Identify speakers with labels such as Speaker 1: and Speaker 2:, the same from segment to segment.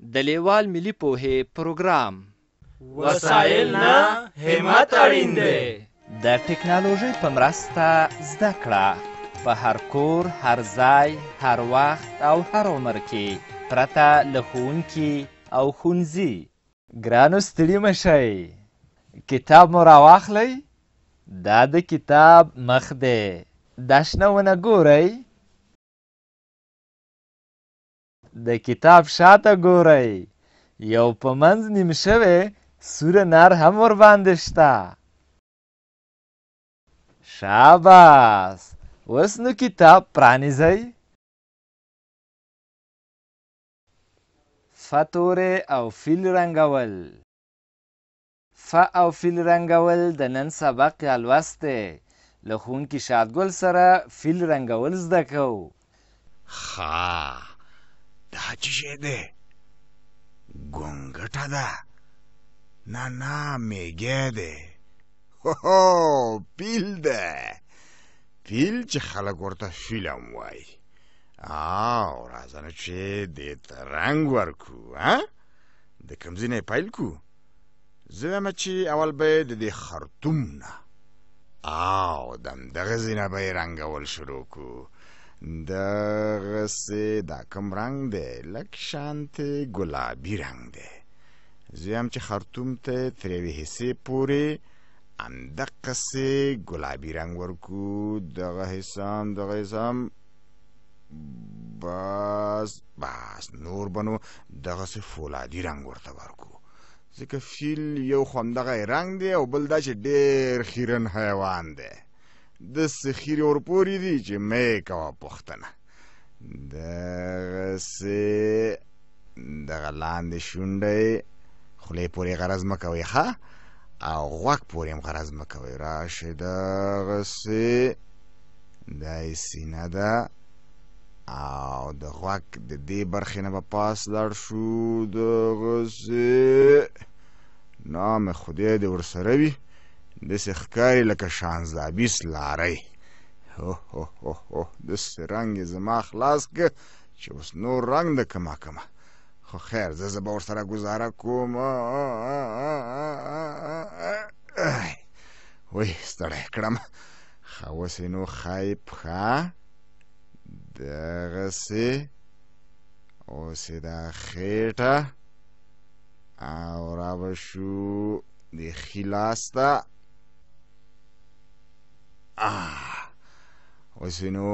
Speaker 1: د لیوال ملي پوهې پروګرام
Speaker 2: وسایل نه همت اړین دی.
Speaker 1: د ټکنالوژۍ په مرسته زده کړه په هر کور، هر ځای، هر وخت او هر عمر کې پرته له ښوونکي او ښوونځي. ګرانو ستړي مه شئ، کتاب مو راواخلئ. دا د کتاب مخ دی. دا شنه ونه ګورئ، د کتاب شاته ګورئ، یو په منځ نیم شوی سوره نر هم ورباندې شته. شاباس، اوس نو کتاب پرانیزئ. ف تورې او فیل رنګول. ف او فیل رنګول د نن سبق یا لوست دی. له ښوونکي شادګل سره فیل رنګول زده کوو.
Speaker 3: ښه، دا څه شی دی؟ ګونګټه ده؟ نه میږی دی. هو پیل ده، پیل چې خلک ورته فیل هم وایي. او راځه نو چې دې ته رنګ ورکړو. د کوم ځای نه یې پیل کړو؟ زه وایم چې اول به یې د دې خرطوم نه او د همدغه ځای نه به یې رنګول شروع کړو. دغسې دا کوم رنګ دی؟ لږ شانتې ګلابي رنګ دی. زه وایم چې خرطوم ته تر یوې حصې پورې همدقسې ګلابي رنګ ورکړو. دغه حصه هم بس نور به نو دغسې فولادي رنګ ورته ورکړو، ځکه فیل یو خو همدغه رنګ دی او بل دا چې ډېر خیرن حیوان دی. داسې خیرې ورپورې دي چې مه یې کوه پوښتنه. دغسې دغه لاندې شونډه یې خولې پورې غرض مه کوئ ښه، او غوږ پورې هم غرض مه کوئ. راشئ دغسې دا یې سینه ده او د غوږ د دې برخې نه به پاس لاړ شو. دغسې نام خدای دې ورسره وي، داسې ښکاري لکه شانزابیس لاری. داسې رنګ یې زما خلاص که چې اوس نور رنګ د کمه خو خیر زه به ورسره ګزاره کوم. وی ستړی کړم. ښه اوس یې نو ښایي پښه دغسې، اوس یې دا خېټه او را به شو د ښي لاس ته. اوس یې نو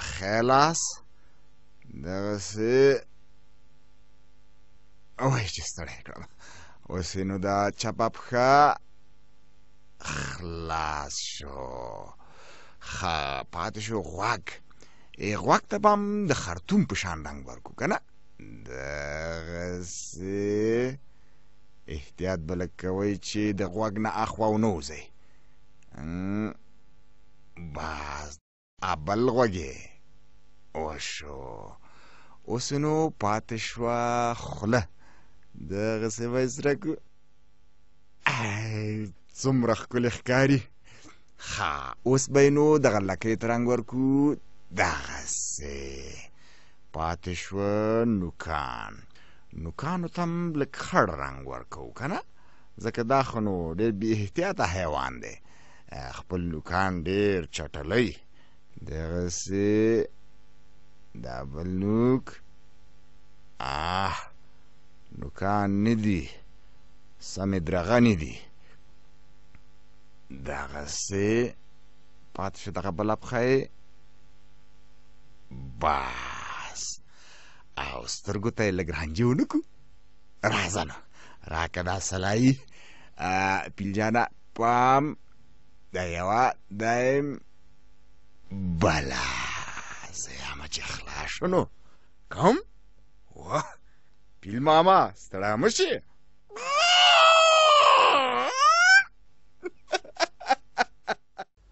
Speaker 3: ښی لاس دغسې، وایي چې ستړی کړم. اوس یې نو دا چپه پښه خلاص شو. ښه پاتې شو غوږ. غوږ ته به هم د خرطوم په شان رنګ ورکړو که نه؟ دغسې احتیاط به لږ کوئ چې د غوږ نه اخوا ونه وځئ. بس بل غوږ یې وشو. اوس نو پاتې شوه خوله. دغسې به یې سره کړو. څومره ښکلې ښکاري. ښه اوس به یې نو دغه لکۍ ته رنګ ورکړو. دغسې پاتې شوه نوکان. نوکانو ته هم لږ خړ رنګ ورکوو که نه؟ ځکه دا خو نو ډېر بې احتیاطه حیوان دی، خپل نوکان ډېر چټلی. دغسې دا بل نوک. نوکان نه دي، سمې درغنې دي. دغسې پاتې شو دغه بله پښه یې. بس او سترګو ته یې لږ رانجې ونه کړو. راځه نو راکه دا سلایي. پیلجانه پام، دا یوه دایم بله. زه یمه چې خلاص شو نو کوم. وه پیل ماما ستړی مه شې.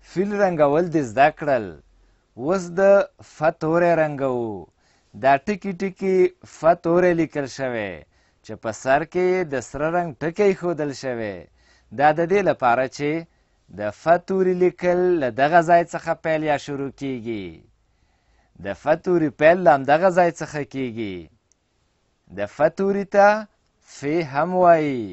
Speaker 1: فیل رنګول دې زده کړل. اوس د ف توری رنګوو. دا ټکي ټکي ف توری لیکل شوی چې په سر کې د سره رنګ ټکی ښودل شوی. دا د دې لپاره چې د ف توري لیکل له دغه ځای څخه پیل یا شروع کیږي. د ف توري پیل له همدغه ځای څخه کیږي. د ف توري ته ف هم وایي.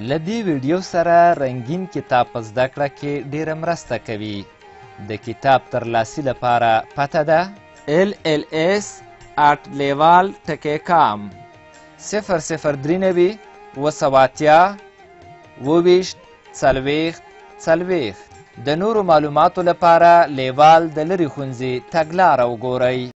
Speaker 1: له دې ویډیو سره رنګین کتاب په زده کړه کې ډیره مرسته کوي. د کتاب ترلاسي لپاره پته ده LLS@leval.com 003 280 20 40 د نورو معلوماتو لپاره لیوال د لرې ښوونځي تګلاره وګورئ.